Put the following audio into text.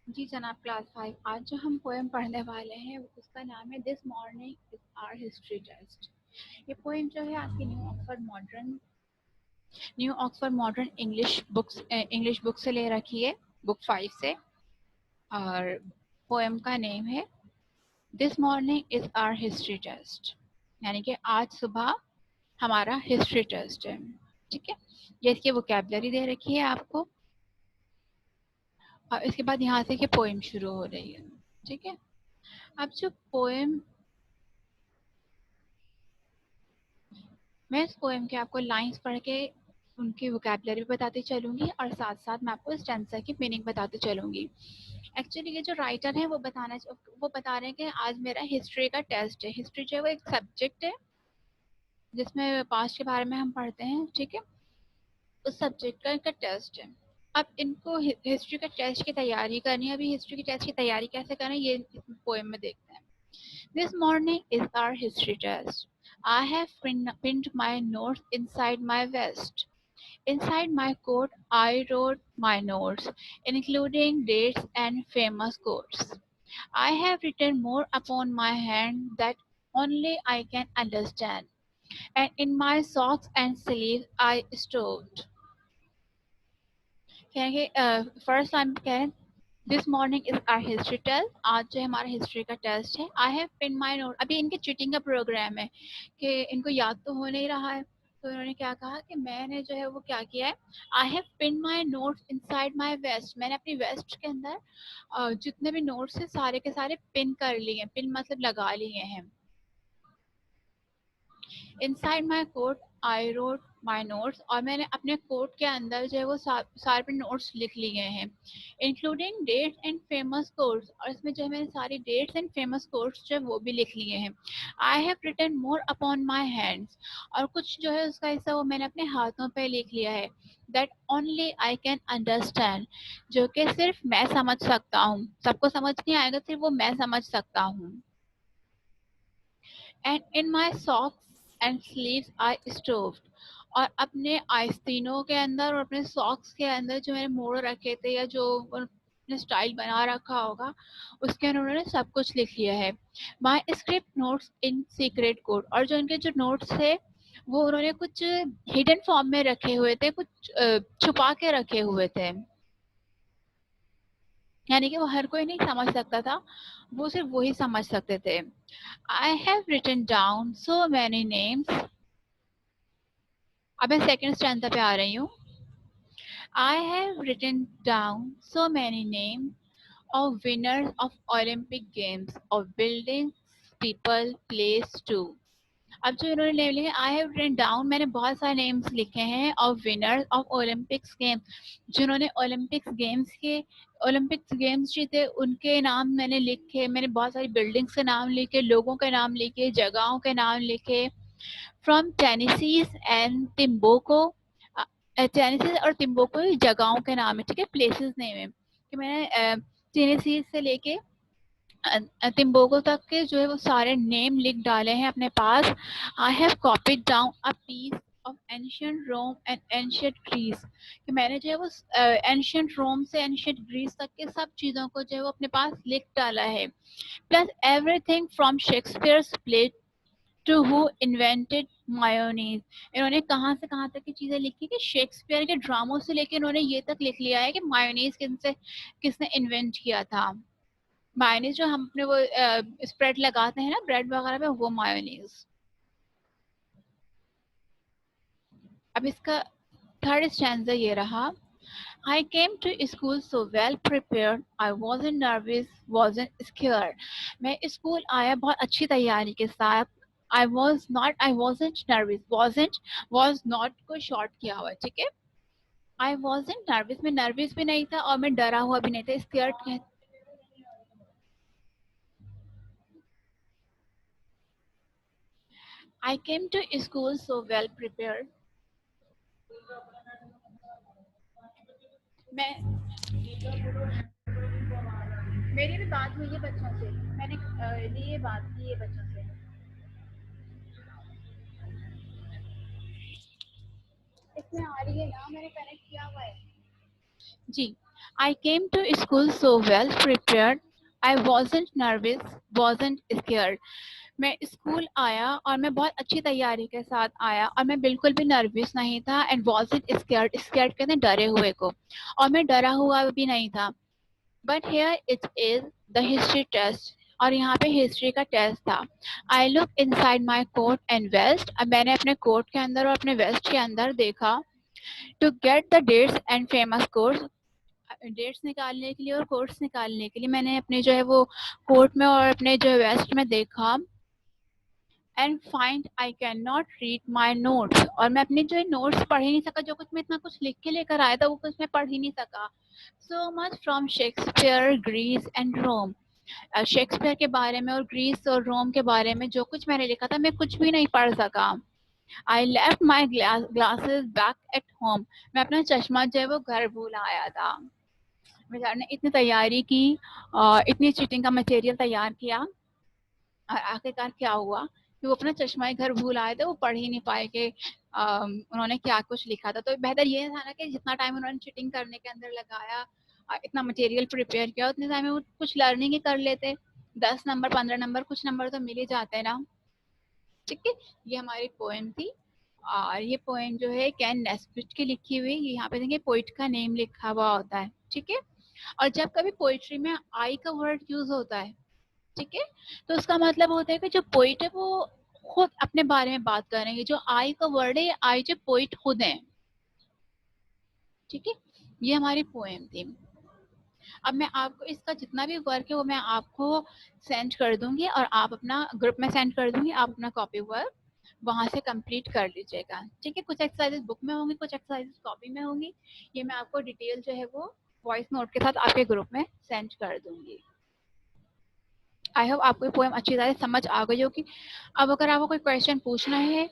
जी जनाब, क्लास 5। आज जो हम पोएम पढ़ने वाले हैं उसका नाम है this morning is our history test. ये पोएम जो है आपकी new Oxford modern English book से ले रखी है, बुक 5 से। और पोएम का नेम है this morning is our history test, यानी कि आज सुबह हमारा हिस्ट्री टेस्ट है। ठीक है, ये इसकी वोकैबुलरी दे रखी है आपको, और इसके बाद यहाँ से कि पोएम शुरू हो रही है। ठीक है, अब जो पोएम, मैं इस पोएम के आपको लाइंस पढ़ के उनकी वोकैबुलरी भी बताती चलूंगी, और साथ साथ मैं आपको स्टेंसा की मीनिंग बताती चलूंगी। एक्चुअली ये जो राइटर है वो बता रहे हैं कि आज मेरा हिस्ट्री का टेस्ट है। हिस्ट्री जो है वो एक सब्जेक्ट है जिसमें पास्ट के बारे में हम पढ़ते हैं। ठीक है, उस सब्जेक्ट का इनका टेस्ट है। अब इनको हिस्ट्री का टेस्ट की तैयारी करनी है। अभी हिस्ट्री की टेस्ट की तैयारी कैसे करें ये इस पोएम में देखते हैं। This morning is our history test. I have pinned my notes inside my vest. Inside my coat, I wrote my notes, including dates and famous quotes. I have written more upon my hand that only I can understand, and in my socks and sleeves I stowed. कहेंगे first line में कहें this morning is our history test. आज जो है हमारा history का test है। I have pin my note. अभी इनके चीटिंग का प्रोग्राम है कि इनको याद तो हो नहीं रहा है, तो इन्होंने क्या कहा कि मैंने जो है वो क्या किया है, I have pin my notes inside my waste. मैंने अपनी वेस्ट के अंदर जितने भी नोट्स हैं सारे के सारे पिन कर लिए हैं। पिन मतलब लगा लिए हैं। Inside my coat I wrote my notes, और मैंने अपने कोट के अंदर जो है वो सारे पे नोट्स लिख लिए हैं, including dates and famous quotes. और इसमें जो है मैंने सारी डेट्स एंड फेमस कोट्स जो है वो भी लिख लिए हैं। I have written more upon my hands, और कुछ जो है उसका हिस्सा वो मैंने अपने हाथों पे लिख लिया है। That only I can understand, जो कि सिर्फ मैं समझ सकता हूँ। सबको समझ नहीं आएगा, सिर्फ वो मैं समझ सकता हूँ। And in my socks and sleeves I stowed, और अपने आस्तीनों के अंदर और अपने सॉक्स के अंदर जो मैंने मोड़ रखे थे या जो उन्होंने स्टाइल बना रखा होगा उसके अंदर उन्होंने सब कुछ लिख लिया है। My script notes in secret code, और जो इनके जो नोट्स थे वो उन्होंने कुछ हिडन फॉर्म में रखे हुए थे, कुछ छुपा के रखे हुए थे, यानी कि वो हर कोई नहीं समझ सकता था, वो सिर्फ वही समझ सकते थे। I have written down so many names. अब मैं सेकंड स्टैंजा पे आ रही हूँ। I have written down so many names of winners of Olympic Games, of buildings, people, place too. अब जो इन्होंने नेम लिखे, आई हैव रिटन डाउन, मैंने बहुत सारे नेम्स लिखे हैं of winners of Olympics games, जिन्होंने ओलंपिक्स गेम्स जीते उनके नाम मैंने लिखे। मैंने बहुत सारी बिल्डिंग्स के नाम लिखे, लोगों के नाम लिखे, जगहों के नाम लिखे। फ्रॉम टेनेसीज एंड टिम्बोको, टेनेसीज और टिम्बोको जगहों के नाम है। ठीक है, प्लेसेस नेम है कि मैंने टेनेसीज से लेके तिम्बोको तक के जो है वो सारे नेम लिख डाले हैं अपने पास। I have copied down a piece of ancient Rome and ancient Greece, कि मैंने जो है वो एंशियंट रोम से एंशियंट ग्रीस तक के सब चीज़ों को जो है वो अपने पास लिख डाला है। Plus everything from Shakespeare's play to who invented mayonnaise. इन्होंने कहाँ से कहाँ तक की चीज़ें लिखी कि शेक्सपियर के ड्रामों से लेकर इन्होंने ये तक लिख लिया है कि मायोनीज किसने इन्वेंट किया था। मायोनीज जो हम अपने वो स्प्रेड लगाते हैं ना ब्रेड वगैरह पे, वो मायोनीज। अब इसका थर्ड स्टैंजा ये रहा। I came to school so well prepared. I wasn't nervous, wasn't scared. मैं स्कूल आया बहुत अच्छी तैयारी के साथ। I wasn't nervous. Was not को शॉर्ट किया हुआ है। ठीक है, I wasn't nervous, मैं नर्वस भी नहीं था और मैं डरा हुआ भी नहीं था। Scared, I came to school so well prepared. मैं मेरी भी बात हुई है बच्चों से, मैंने ये बात की है बच्चों से। इसमें आ रही है ना, मैंने कनेक्ट किया हुआ है। जी, I came to school so well prepared. I wasn't nervous, wasn't scared. मैं स्कूल आया और मैं बहुत अच्छी तैयारी के साथ आया और मैं बिल्कुल भी नर्वस नहीं था एंड wasn't scared. Scared कहते हैं डरे हुए को, और मैं डरा हुआ भी नहीं था. But here it is the history test. और यहाँ पे हिस्ट्री का टेस्ट था. I look inside my coat and vest. अब मैंने अपने कोट के अंदर और अपने वेस्ट के अंदर देखा. To get the dates and famous quotes, dates निकालने के लिए और कोट्स निकालने के लिए मैंने अपने जो है वो कोट में और अपने जो वेस्ट में देखा. And find I can not read my notes, और मैं अपने जो नोट्स पढ़ ही नहीं सका. जो कुछ मैं इतना कुछ लिख के लेकर आया था वो कुछ मैं पढ़ ही नहीं सका. So much from Shakespeare, Greece and Rome. Shakespeare के बारे में और ग्रीस और रोम के बारे में जो कुछ मैंने लिखा था मैं कुछ भी नहीं पढ़ सका. I left my glasses back at home. मैं अपना चश्मा जो है वो घर भूल आया था. बेचारे ने इतनी तैयारी की, इतनी चीटिंग का मटेरियल तैयार किया, और आखिरकार क्या हुआ कि वो अपना चश्मा घर भूल आए थे. वो पढ़ ही नहीं पाए कि उन्होंने क्या कुछ लिखा था. तो बेहतर ये था ना कि जितना टाइम उन्होंने चीटिंग करने के अंदर लगाया, इतना मटेरियल प्रिपेयर किया, उतने टाइम में वो कुछ लर्निंग ही कर लेते. 10 नंबर 15 नंबर कुछ नंबर तो मिल ही जाते ना. ठीक है, ये हमारी पोएम थी. और ये पोएम जो है कैन नेस्बिट की लिखी हुई. यहाँ पे देखिए पोइट का नेम लिखा हुआ होता है. ठीक है, और जब कभी पोइट्री में आई का वर्ड यूज होता है, ठीक है, तो उसका मतलब होता है कि जो पोइट है वो खुद अपने बारे में बात करेंगे. जो आई का वर्ड है, आई जो पोइट खुद है. ठीक है, ये हमारी पोएम थी. अब मैं आपको इसका जितना भी वर्क है वो मैं आपको सेंड कर दूंगी, और आप अपना ग्रुप में सेंड कर दूंगी. आप अपना कॉपी वर्क वहां से कंप्लीट कर लीजिएगा. ठीक है, कुछ एक्सरसाइजेस बुक में होंगी, कुछ एक्सरसाइजेस कॉपी में होंगी. ये मैं आपको डिटेल जो है वो वॉइस नोट के साथ आपके ग्रुप में सेंड कर दूंगी. आई होप आपको पोएम अच्छी तरह समझ आ गई होगी. अब अगर आपको कोई क्वेश्चन पूछना है